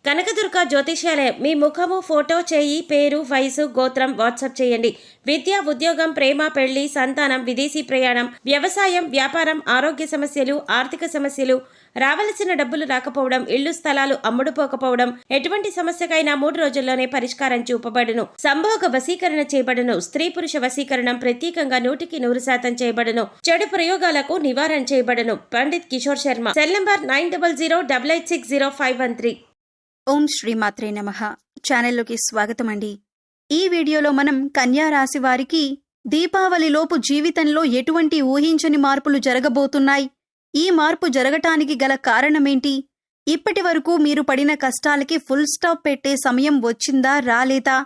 కనకదుర్గ జ్యోతిష్యాలయం. మీ ముఖము, ఫోటో, చేయి, పేరు, వయసు, గోత్రం వాట్సాప్ చేయండి. విద్య, ఉద్యోగం, ప్రేమ, పెళ్లి, సంతానం, విదేశీ ప్రయాణం, వ్యవసాయం, వ్యాపారం, ఆరోగ్య సమస్యలు, ఆర్థిక సమస్యలు, రావలసిన డబ్బులు రాకపోవడం, ఇళ్లు స్థలాలు అమ్ముడుపోకపోవడం, ఎటువంటి సమస్యకైనా 3 రోజుల్లోనే పరిష్కారం చూపబడును. సంభోగ వశీకరణ చేయబడును. స్త్రీ పురుష వశీకరణం ప్రత్యేకంగా 100% చేయబడును. చెడు ప్రయోగాలకు నివారణ చేయబడును. పండిత్ కిషోర్ శర్మ. Cell number 9008860513. ఓం శ్రీమాత్రే నమః. ఛానల్లోకి స్వాగతం అండి. ఈ వీడియోలో మనం కన్యా రాశి వారికి దీపావళిలోపు జీవితంలో ఎటువంటి ఊహించని మార్పులు జరగబోతున్నాయి, ఈ మార్పు జరగటానికి గల కారణమేంటి, ఇప్పటి వరకు మీరు పడిన కష్టాలకి ఫుల్ స్టాప్ పెట్టే సమయం వచ్చిందా రాలేదా,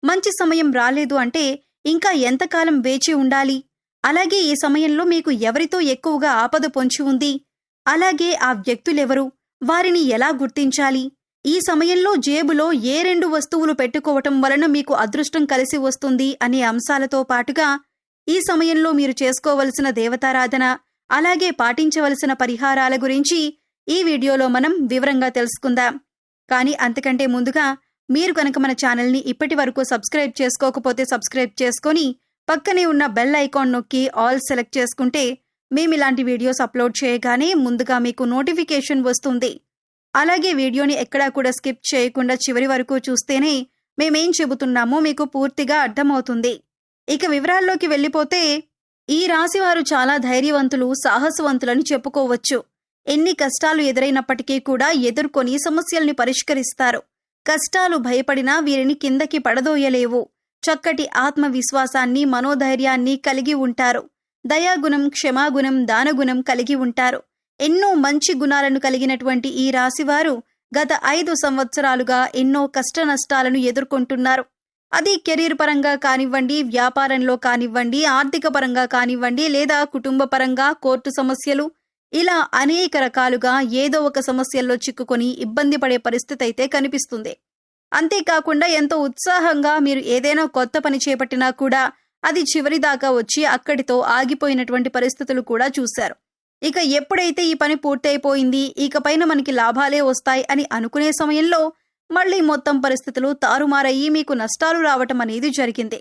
మంచి సమయం రాలేదు అంటే ఇంకా ఎంతకాలం వేచి ఉండాలి, అలాగే ఈ సమయంలో మీకు ఎవరితో ఎక్కువగా ఆపద పొంచి ఉంది, అలాగే ఆ వ్యక్తులెవరు, వారిని ఎలా గుర్తించాలి, ఈ సమయంలో జేబులో ఏ 2 వస్తువులు పెట్టుకోవటం వలన మీకు అదృష్టం కలిసి వస్తుంది అనే అంశాలతో పాటుగా ఈ సమయంలో మీరు చేసుకోవలసిన దేవతారాధన, అలాగే పాటించవలసిన పరిహారాల గురించి ఈ వీడియోలో మనం వివరంగా తెలుసుకుందాం. కానీ అంతకంటే ముందుగా మీరు కనుక మన ఛానల్ని ఇప్పటి వరకు సబ్స్క్రైబ్ చేసుకోకపోతే సబ్స్క్రైబ్ చేసుకొని పక్కనే ఉన్న బెల్ ఐకాన్ నొక్కి ఆల్ సెలెక్ట్ చేసుకుంటే మేమిలాంటి వీడియోస్ అప్లోడ్ చేయగానే ముందుగా మీకు నోటిఫికేషన్ వస్తుంది. అలాగే వీడియోని ఎక్కడా కూడా స్కిప్ చేయకుండా చివరి వరకు చూస్తేనే మేమేం చెబుతున్నామో మీకు పూర్తిగా అర్థమవుతుంది. ఇక వివరాల్లోకి వెళ్ళిపోతే ఈ రాశివారు చాలా ధైర్యవంతులు, సాహసవంతులని చెప్పుకోవచ్చు. ఎన్ని కష్టాలు ఎదురైనప్పటికీ కూడా ఎదుర్కొని సమస్యల్ని పరిష్కరిస్తారు. కష్టాలు భయపడినా వీరిని కిందకి పడదోయలేవు. చక్కటి ఆత్మవిశ్వాసాన్ని, మనోధైర్యాన్ని కలిగి ఉంటారు. దయాగుణం, క్షమాగుణం, దానగుణం కలిగి ఉంటారు. ఎన్నో మంచి గుణాలను కలిగినటువంటి ఈ రాశివారు గత 5 సంవత్సరాలుగా ఎన్నో కష్ట నష్టాలను ఎదుర్కొంటున్నారు. అది కెరీర్ పరంగా కానివ్వండి, వ్యాపారంలో కానివ్వండి, ఆర్థిక పరంగా కానివ్వండి, లేదా కుటుంబ పరంగా, కోర్టు సమస్యలు, ఇలా అనేక రకాలుగా ఏదో ఒక సమస్యల్లో చిక్కుకొని ఇబ్బంది పడే పరిస్థితి అయితే కనిపిస్తుంది. అంతేకాకుండా ఎంతో ఉత్సాహంగా మీరు ఏదైనా కొత్త పని చేపట్టినా కూడా అది చివరిదాకా వచ్చి అక్కడితో ఆగిపోయినటువంటి పరిస్థితులు కూడా చూశారు. ఇక ఎప్పుడైతే ఈ పని పూర్తయిపోయింది, ఇకపైన మనకి లాభాలే వస్తాయి అని అనుకునే సమయంలో మళ్లీ మొత్తం పరిస్థితులు తారుమారయ్యి మీకు నష్టాలు రావటం అనేది జరిగింది.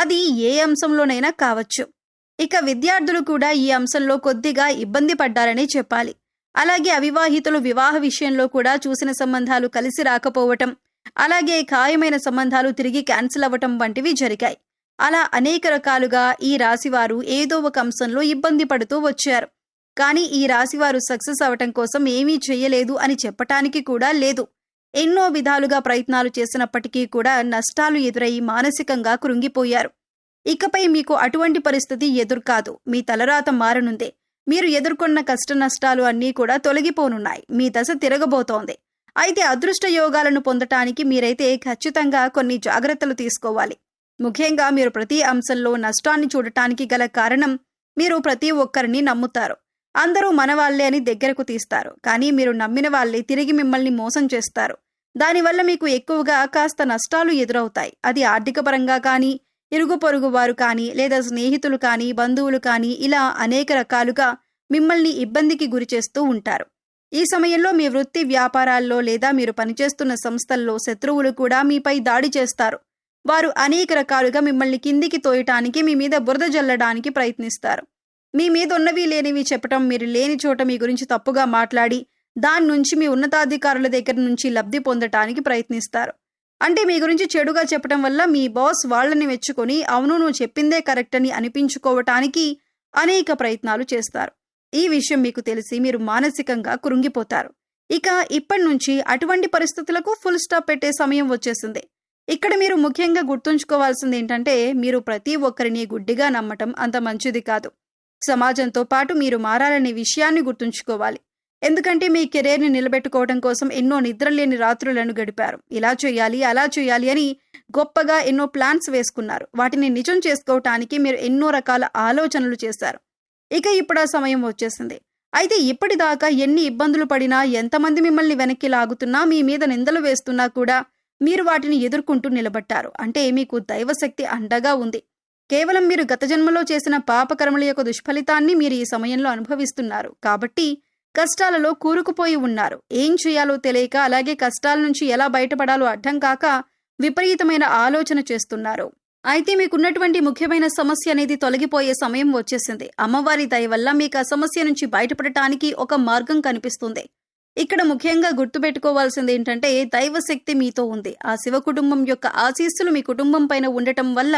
అది ఏ అంశంలోనైనా కావచ్చు. ఇక విద్యార్థులు కూడా ఈ అంశంలో కొద్దిగా ఇబ్బంది పడ్డారనే చెప్పాలి. అలాగే అవివాహితులు వివాహ విషయంలో కూడా చూసిన సంబంధాలు కలిసి రాకపోవటం, అలాగే ఖాయమైన సంబంధాలు తిరిగి క్యాన్సిల్ అవ్వటం వంటివి జరిగాయి. అలా అనేక రకాలుగా ఈ రాశివారు ఏదో ఒక అంశంలో ఇబ్బంది పడుతూ వచ్చారు. కానీ ఈ రాశివారు సక్సెస్ అవటం కోసం ఏమీ చెయ్యలేదు అని చెప్పటానికి కూడా లేదు. ఎన్నో విధాలుగా ప్రయత్నాలు చేసినప్పటికీ కూడా నష్టాలు ఎదురై మానసికంగా కృంగిపోయారు. ఇకపై మీకు అటువంటి పరిస్థితి ఎదురుకాదు. మీ తలరాత మారనుందే. మీరు ఎదుర్కొన్న కష్ట నష్టాలు అన్నీ కూడా తొలగిపోనున్నాయి. మీ దశ తిరగబోతోంది. అయితే అదృష్ట యోగాలను పొందటానికి మీరైతే ఖచ్చితంగా కొన్ని జాగ్రత్తలు తీసుకోవాలి. ముఖ్యంగా మీరు ప్రతి అంశంలో నష్టాన్ని చూడటానికి గల కారణం మీరు ప్రతి ఒక్కరిని నమ్ముతారు. అందరూ మనవాళ్లే అని దగ్గరకు తీస్తారు. కానీ మీరు నమ్మిన వాళ్లే తిరిగి మిమ్మల్ని మోసం చేస్తారు. దానివల్ల మీకు ఎక్కువగా కాస్త నష్టాలు ఎదురవుతాయి. అది ఆర్థిక పరంగా కానీ, ఇరుగు పొరుగు వారు కానీ, లేదా స్నేహితులు కానీ, బంధువులు కానీ, ఇలా అనేక రకాలుగా మిమ్మల్ని ఇబ్బందికి గురిచేస్తూ ఉంటారు. ఈ సమయంలో మీ వృత్తి వ్యాపారాల్లో లేదా మీరు పనిచేస్తున్న సంస్థల్లో శత్రువులు కూడా మీపై దాడి చేస్తారు. వారు అనేక రకాలుగా మిమ్మల్ని కిందికి తోయటానికి, మీ మీద బురద జల్లడానికి ప్రయత్నిస్తారు. మీ మీద ఉన్నవి లేనివి చెప్పటం, మీరు లేని చోట మీ గురించి తప్పుగా మాట్లాడి దాని నుంచి మీ ఉన్నతాధికారుల దగ్గర నుంచి లబ్ధి పొందటానికి ప్రయత్నిస్తారు. అంటే మీ గురించి చెడుగా చెప్పటం వల్ల మీ బాస్ వాళ్ళని మెచ్చుకొని అవును నువ్వు చెప్పిందే కరెక్ట్ అని అనిపించుకోవటానికి అనేక ప్రయత్నాలు చేస్తారు. ఈ విషయం మీకు తెలిసి మీరు మానసికంగా కృంగిపోతారు. ఇక ఇప్పటి నుంచి అటువంటి పరిస్థితులకు ఫుల్ స్టాప్ పెట్టే సమయం వచ్చేసింది. ఇక్కడ మీరు ముఖ్యంగా గుర్తుంచుకోవాల్సింది ఏంటంటే మీరు ప్రతి ఒక్కరిని గుడ్డిగా నమ్మటం అంత మంచిది కాదు. సమాజంతో పాటు మీరు మారాలనే విషయాన్ని గుర్తుంచుకోవాలి. ఎందుకంటే మీ కెరీర్ని నిలబెట్టుకోవడం కోసం ఎన్నో నిద్రలేని రాత్రులను గడిపారు. ఇలా చేయాలి, అలా చేయాలి అని గొప్పగా ఎన్నో ప్లాన్స్ వేసుకున్నారు. వాటిని నిజం చేసుకోవటానికి మీరు ఎన్నో రకాల ఆలోచనలు చేశారు. ఇక ఇప్పుడు ఆ సమయం వచ్చేసింది. అయితే ఇప్పటిదాకా ఎన్ని ఇబ్బందులు పడినా, ఎంతమంది మిమ్మల్ని వెనక్కి లాగుతున్నా, మీ మీద నిందలు వేస్తున్నా కూడా మీరు వాటిని ఎదుర్కొంటూ నిలబట్టారు. అంటే మీకు దైవశక్తి అండగా ఉంది. కేవలం మీరు గత జన్మలో చేసిన పాపకర్మల యొక్క దుష్ఫలితాన్ని మీరు ఈ సమయంలో అనుభవిస్తున్నారు. కాబట్టి కష్టాలలో కూరుకుపోయి ఉన్నారు. ఏం చేయాలో తెలియక, అలాగే కష్టాల నుంచి ఎలా బయటపడాలో అర్థం కాక విపరీతమైన ఆలోచన చేస్తున్నారు. అయితే మీకున్నటువంటి ముఖ్యమైన సమస్య అనేది తొలగిపోయే సమయం వచ్చేసింది. అమ్మవారి దయ వల్ల మీకు ఆ సమస్య నుంచి బయటపడటానికి ఒక మార్గం కనిపిస్తుంది. ఇక్కడ ముఖ్యంగా గుర్తుపెట్టుకోవాల్సింది ఏంటంటే, దైవశక్తి మీతో ఉంది. ఆ శివ కుటుంబం యొక్క ఆశీస్సులు మీ కుటుంబం పైన ఉండటం వల్ల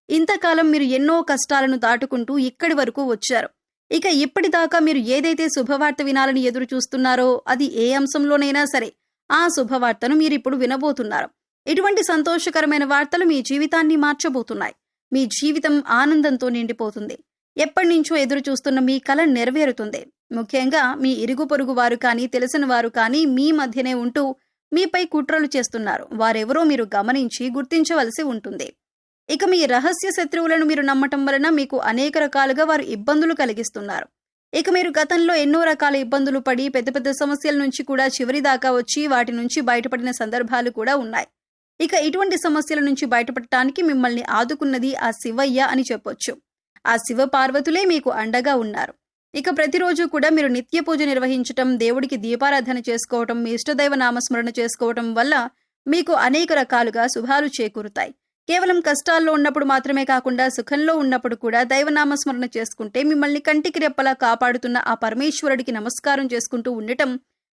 ఇంతకాలం మీరు ఎన్నో కష్టాలను దాటుకుంటూ ఇక్కడి వరకు వచ్చారు. ఇక ఇప్పటిదాకా మీరు ఏదైతే శుభవార్త వినాలని ఎదురు చూస్తున్నారో, అది ఏ అంశంలోనైనా సరే ఆ శుభవార్తను మీరిప్పుడు వినబోతున్నారు. ఇటువంటి సంతోషకరమైన వార్తలు మీ జీవితాన్ని మార్చబోతున్నాయి. మీ జీవితం ఆనందంతో నిండిపోతుంది. ఎప్పటినుంచో ఎదురు చూస్తున్న మీ కల నెరవేరుతుంది. ముఖ్యంగా మీ ఇరుగు పొరుగు వారు కానీ, తెలిసిన వారు కానీ మీ మధ్యనే ఉంటూ మీపై కుట్రలు చేస్తున్నారు. వారెవరో మీరు గమనించి గుర్తించవలసి ఉంటుంది. ఇక మీ రహస్య శత్రువులను మీరు నమ్మటం వలన మీకు అనేక రకాలుగా వారు ఇబ్బందులు కలిగిస్తున్నారు. ఇక మీరు గతంలో ఎన్నో రకాల ఇబ్బందులు పడి పెద్ద పెద్ద సమస్యల నుంచి కూడా చివరి దాకా వచ్చి వాటి నుంచి బయటపడిన సందర్భాలు కూడా ఉన్నాయి. ఇక ఇటువంటి సమస్యల నుంచి బయటపడటానికి మిమ్మల్ని ఆదుకున్నది ఆ శివయ్య అని చెప్పొచ్చు. ఆ శివ పార్వతులే మీకు అండగా ఉన్నారు. ఇక ప్రతిరోజు కూడా మీరు నిత్య పూజ నిర్వహించటం, దేవుడికి దీపారాధన చేసుకోవటం, మీ ఇష్టదైవ నామస్మరణ చేసుకోవటం వల్ల మీకు అనేక రకాలుగా శుభాలు చేకూరుతాయి. కేవలం కష్టాల్లో ఉన్నప్పుడు మాత్రమే కాకుండా సుఖంలో ఉన్నప్పుడు కూడా దైవనామస్మరణ చేసుకుంటే మిమ్మల్ని కంటికి రెప్పలా కాపాడుతున్న ఆ పరమేశ్వరుడికి నమస్కారం చేసుకుంటూ ఉండటం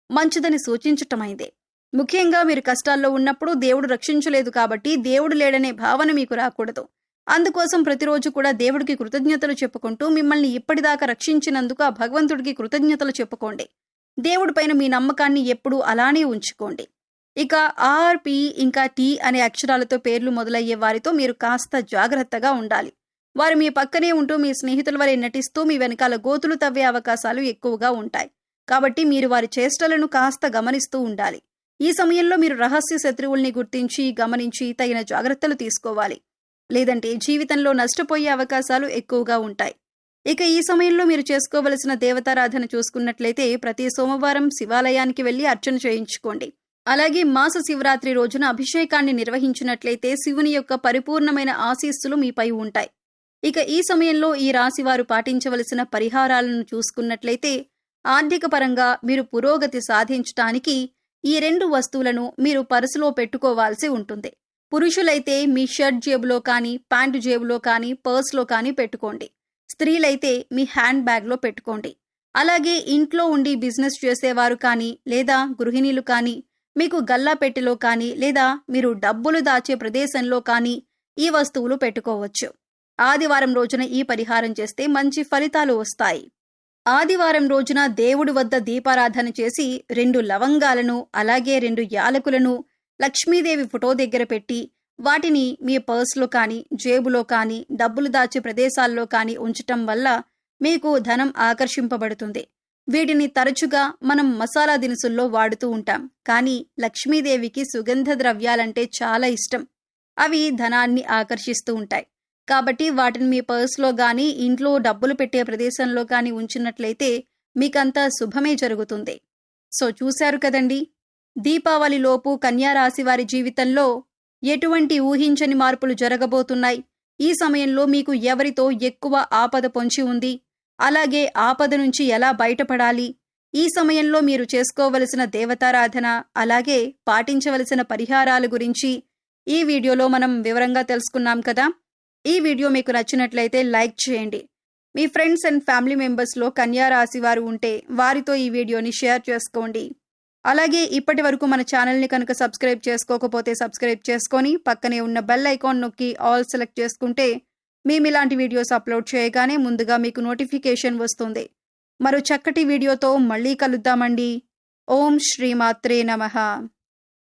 మంచిదని సూచించటమైందే. ముఖ్యంగా మీరు కష్టాల్లో ఉన్నప్పుడు దేవుడు రక్షించలేదు కాబట్టి దేవుడు లేడనే భావన మీకు రాకూడదు. అందుకోసం ప్రతిరోజు కూడా దేవుడికి కృతజ్ఞతలు చెప్పుకుంటూ మిమ్మల్ని ఇప్పటిదాకా రక్షించినందుకు ఆ భగవంతుడికి కృతజ్ఞతలు చెప్పుకోండి. దేవుడిపైన మీ నమ్మకాన్ని ఎప్పుడూ అలానే ఉంచుకోండి. ఇక ఆర్, పి, ఇంకా టీ అనే అక్షరాలతో పేర్లు మొదలయ్యే వారితో మీరు కాస్త జాగ్రత్తగా ఉండాలి. వారు మీ పక్కనే ఉంటూ మీ స్నేహితుల వలె నటిస్తూ మీ వెనకాల గోతులు తవ్వే అవకాశాలు ఎక్కువగా ఉంటాయి. కాబట్టి మీరు వారి చేష్టలను కాస్త గమనిస్తూ ఉండాలి. ఈ సమయంలో మీరు రహస్య శత్రువుల్ని గుర్తించి, గమనించి తగిన జాగ్రత్తలు తీసుకోవాలి. లేదంటే జీవితంలో నష్టపోయే అవకాశాలు ఎక్కువగా ఉంటాయి. ఇక ఈ సమయంలో మీరు చేసుకోవలసిన దేవతారాధన చూసుకున్నట్లయితే ప్రతి సోమవారం శివాలయానికి వెళ్లి అర్చన చేయించుకోండి. అలాగే మాస శివరాత్రి రోజున అభిషేకాన్ని నిర్వహించినట్లయితే శివుని యొక్క పరిపూర్ణమైన ఆశీస్సులు మీపై ఉంటాయి. ఇక ఈ సమయంలో ఈ రాశివారు పాటించవలసిన పరిహారాలను చూసుకున్నట్లయితే ఆర్థిక పరంగా మీరు పురోగతి సాధించటానికి ఈ 2 వస్తువులను మీరు పర్సులో పెట్టుకోవాల్సి ఉంటుంది. పురుషులైతే మీ షర్ట్ జేబులో కానీ, ప్యాంటు జేబులో కానీ, పర్స్లో కానీ పెట్టుకోండి. స్త్రీలైతే మీ హ్యాండ్ బ్యాగ్లో పెట్టుకోండి. అలాగే ఇంట్లో ఉండి బిజినెస్ చేసేవారు కానీ, లేదా గృహిణీలు కానీ మీకు గల్లా పెట్టెలో కానీ, లేదా మీరు డబ్బులు దాచే ప్రదేశంలో కానీ ఈ వస్తువులు పెట్టుకోవచ్చు. ఆదివారం రోజున ఈ పరిహారం చేస్తే మంచి ఫలితాలు వస్తాయి. ఆదివారం రోజున దేవుడి వద్ద దీపారాధన చేసి 2 లవంగాలను, అలాగే 2 యాలకులను లక్ష్మీదేవి ఫోటో దగ్గర పెట్టి వాటిని మీ పర్స్లో కానీ, జేబులో కానీ, డబ్బులు దాచే ప్రదేశాల్లో కానీ ఉంచటం వల్ల మీకు ధనం ఆకర్షింపబడుతుంది. వీటిని తరచుగా మనం మసాలా దినుసుల్లో వాడుతూ ఉంటాం. కానీ లక్ష్మీదేవికి సుగంధ ద్రవ్యాలంటే చాలా ఇష్టం. అవి ధనాన్ని ఆకర్షిస్తూ ఉంటాయి. కాబట్టి వాటిని మీ పర్స్లో కానీ, ఇంట్లో డబ్బులు పెట్టే ప్రదేశంలో కానీ ఉంచినట్లయితే మీకంతా శుభమే జరుగుతుంది. సో చూశారు కదండి, దీపావళిలోపు కన్యా రాశి వారి జీవితంలో ఎటువంటి ఊహించని మార్పులు జరగబోతున్నాయి. ఈ సమయంలో మీకు ఎవరితో ఎక్కువ ఆపద పొంచి ఉంది, అలాగే ఆపద నుంచి ఎలా బయటపడాలి, ఈ సమయంలో మీరు చేసుకోవలసిన దేవతారాధన, అలాగే పాటించవలసిన పరిహారాల గురించి ఈ వీడియోలో మనం వివరంగా తెలుసుకున్నాం కదా. ఈ వీడియో మీకు నచ్చినట్లయితే లైక్ చేయండి. మీ ఫ్రెండ్స్ అండ్ ఫ్యామిలీ మెంబర్స్లో కన్యా రాశి వారు ఉంటే వారితో ఈ వీడియోని షేర్ చేసుకోండి. అలాగే ఇప్పటి వరకు మన ఛానల్ని కనుక సబ్స్క్రైబ్ చేసుకోకపోతే సబ్స్క్రైబ్ చేసుకొని పక్కనే ఉన్న బెల్ ఐకాన్ నొక్కి ఆల్ సెలెక్ట్ చేసుకుంటే మేము ఇలాంటి వీడియోస్ అప్లోడ్ చేయగానే ముందుగా మీకు నోటిఫికేషన్ వస్తుంది. మరో చక్కటి వీడియోతో మళ్ళీ కలుద్దామండి. ఓం శ్రీమాత్రే నమః.